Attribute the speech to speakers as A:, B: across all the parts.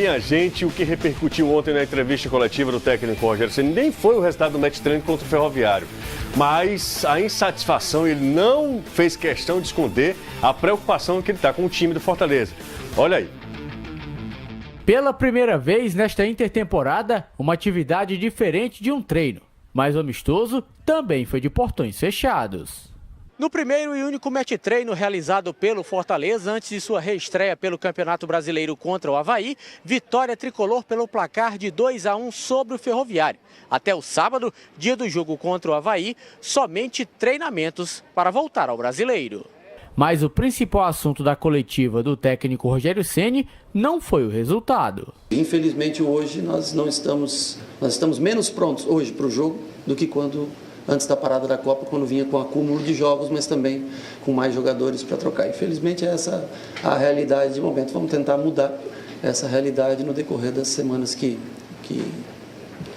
A: minha gente, o que repercutiu ontem na entrevista coletiva do técnico Rogério Ceni nem foi o resultado do match treino contra o Ferroviário, mas a insatisfação, ele não fez questão de esconder a preocupação que ele está com o time do Fortaleza. Olha aí.
B: Pela primeira vez nesta intertemporada, uma atividade diferente de um treino, mas o amistoso também foi de portões fechados. No primeiro e único match treino realizado pelo Fortaleza antes de sua reestreia pelo Campeonato Brasileiro contra o Avaí, vitória tricolor pelo placar de 2-1 sobre o Ferroviário. Até o sábado, dia do jogo contra o Avaí, somente treinamentos para voltar ao Brasileiro. Mas o principal assunto da coletiva do técnico Rogério Ceni não foi o resultado.
C: Infelizmente hoje nós estamos menos prontos hoje para o jogo do que antes da parada da Copa, quando vinha com acúmulo de jogos, mas também com mais jogadores para trocar. Infelizmente essa é a realidade de momento. Vamos tentar mudar essa realidade no decorrer das semanas que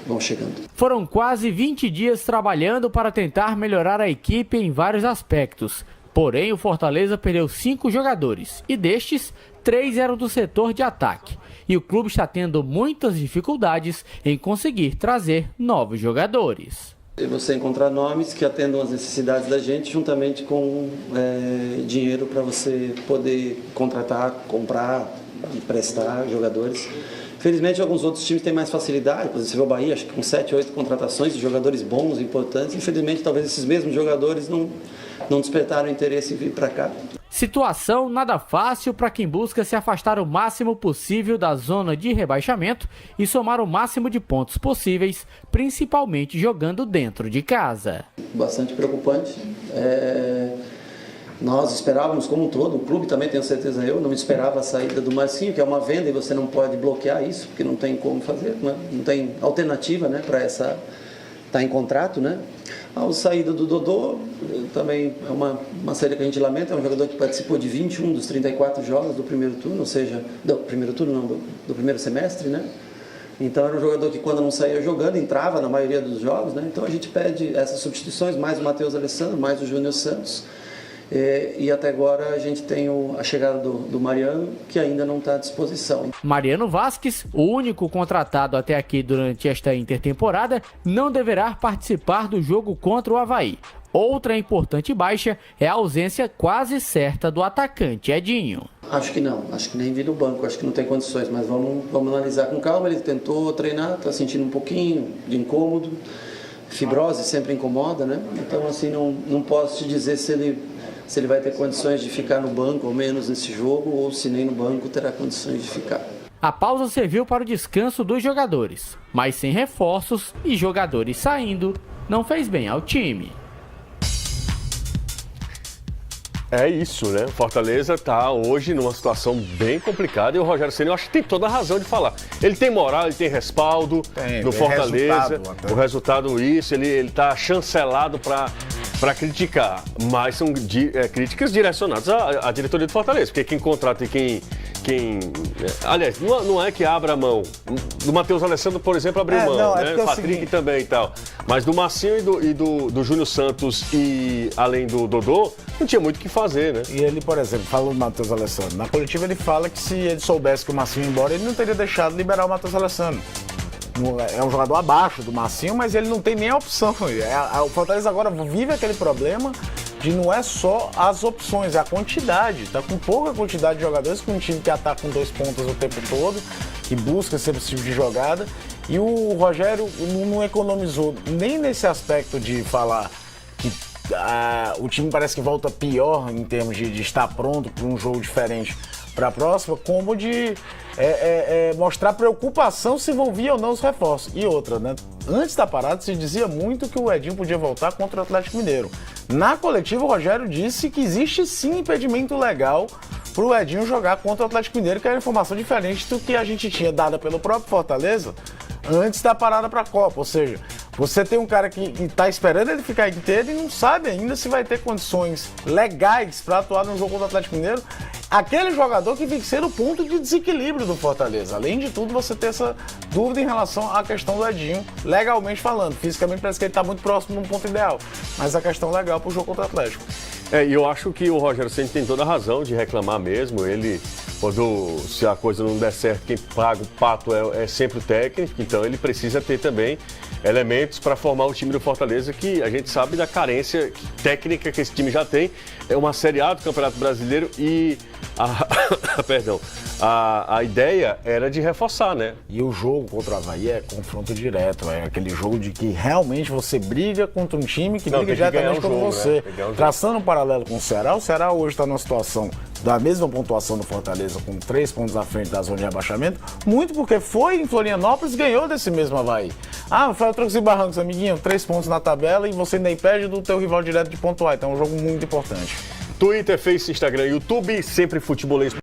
C: vão chegando.
B: Foram quase 20 dias trabalhando para tentar melhorar a equipe em vários aspectos. Porém, o Fortaleza perdeu 5 jogadores e destes, 3 eram do setor de ataque. E o clube está tendo muitas dificuldades em conseguir trazer novos jogadores.
C: Você encontrar nomes que atendam às necessidades da gente, juntamente com dinheiro para você poder contratar, comprar, emprestar jogadores. Felizmente, alguns outros times têm mais facilidade. Por exemplo, você vê o Bahia, acho que com 7, 8 contratações de jogadores bons, importantes. Infelizmente, talvez esses mesmos jogadores não despertaram interesse em vir para cá.
B: Situação nada fácil para quem busca se afastar o máximo possível da zona de rebaixamento e somar o máximo de pontos possíveis, principalmente jogando dentro de casa.
C: Bastante preocupante. Nós esperávamos como um todo, o clube também, tenho certeza, eu não esperava a saída do Marcinho, que é uma venda e você não pode bloquear isso, porque não tem como fazer, não tem alternativa, né, para essa... Está em contrato, né? A saída do Dodô também é uma saída que a gente lamenta, é um jogador que participou de 21 dos 34 jogos do primeiro turno, ou seja, do primeiro semestre, né? Então era um jogador que quando não saía jogando, entrava na maioria dos jogos, né? Então a gente pede essas substituições, mais o Matheus Alessandro, mais o Júnior Santos. E até agora a gente tem a chegada do Mariano, que ainda não está à disposição.
B: Mariano Vasquez, o único contratado até aqui durante esta intertemporada, não deverá participar do jogo contra o Avaí. Outra importante baixa é a ausência quase certa do atacante Edinho.
C: Acho que não, acho que nem vir no banco, acho que não tem condições, mas vamos analisar com calma. Ele tentou treinar, está sentindo um pouquinho de incômodo, fibrose sempre incomoda, né? Então assim, não posso te dizer se ele vai ter condições de ficar no banco, ou menos nesse jogo, ou se nem no banco terá condições de ficar.
B: A pausa serviu para o descanso dos jogadores, mas sem reforços e jogadores saindo, não fez bem ao time.
A: É isso, né? O Fortaleza está hoje numa situação bem complicada e o Rogério Ceni, eu acho que tem toda a razão de falar. Ele tem moral, ele tem respaldo do Fortaleza, o resultado isso, ele está chancelado para criticar, mas são críticas direcionadas à diretoria do Fortaleza, porque quem contrata e quem aliás, não é que abra a mão. Do Matheus Alessandro, por exemplo, abriu mão, né? O Patrick também e tal. Mas do Marcinho e do Júnior Santos e além do Dodô, não tinha muito o que fazer, né?
D: E ele, por exemplo, falou do Matheus Alessandro. Na coletiva ele fala que se ele soubesse que o Marcinho ia embora, ele não teria deixado liberar o Matheus Alessandro. É um jogador abaixo do Marcinho, mas ele não tem nem a opção. O Fortaleza agora vive aquele problema de não é só as opções, é a quantidade. Tá com pouca quantidade de jogadores, com um time que ataca com 2 pontas o tempo todo, que busca sempre esse tipo de jogada. E o Rogério não economizou nem nesse aspecto de falar que o time parece que volta pior em termos de estar pronto para um jogo diferente para a próxima, como de mostrar preocupação se vão vir ou não os reforços. E outra, né? Antes da parada se dizia muito que o Edinho podia voltar contra o Atlético Mineiro. Na coletiva, o Rogério disse que existe sim impedimento legal para o Edinho jogar contra o Atlético Mineiro, que era informação diferente do que a gente tinha dada pelo próprio Fortaleza antes da parada para a Copa. Ou seja, você tem um cara que está esperando ele ficar inteiro e não sabe ainda se vai ter condições legais para atuar no jogo contra o Atlético Mineiro. Aquele jogador que tem que ser o ponto de desequilíbrio do Fortaleza. Além de tudo, você ter essa dúvida em relação à questão do Edinho, legalmente falando. Fisicamente parece que ele está muito próximo de um ponto ideal, mas a questão legal para o jogo contra o Atlético.
A: E eu acho que o Rogério Ceni tem toda a razão de reclamar mesmo. Ele se a coisa não der certo, quem paga o pato é sempre o técnico, então ele precisa ter também elementos para formar o time do Fortaleza, que a gente sabe da carência técnica que esse time já tem. É uma Série A do Campeonato Brasileiro e a ideia era de reforçar, né?
D: E o jogo contra o Avaí é confronto direto, é aquele jogo de que realmente você briga contra um time que briga diretamente contra você. Né? Traçando um paralelo com o Ceará hoje está numa situação da mesma pontuação do Fortaleza, com 3 pontos à frente da zona de rebaixamento, muito porque foi em Florianópolis e ganhou desse mesmo Avaí. Foi o Trocos e Barrancos, amiguinho, 3 pontos na tabela e você ainda impede do teu rival direto de pontuar, então é um jogo muito importante.
A: Twitter, Face, Instagram, YouTube, sempre futebolês.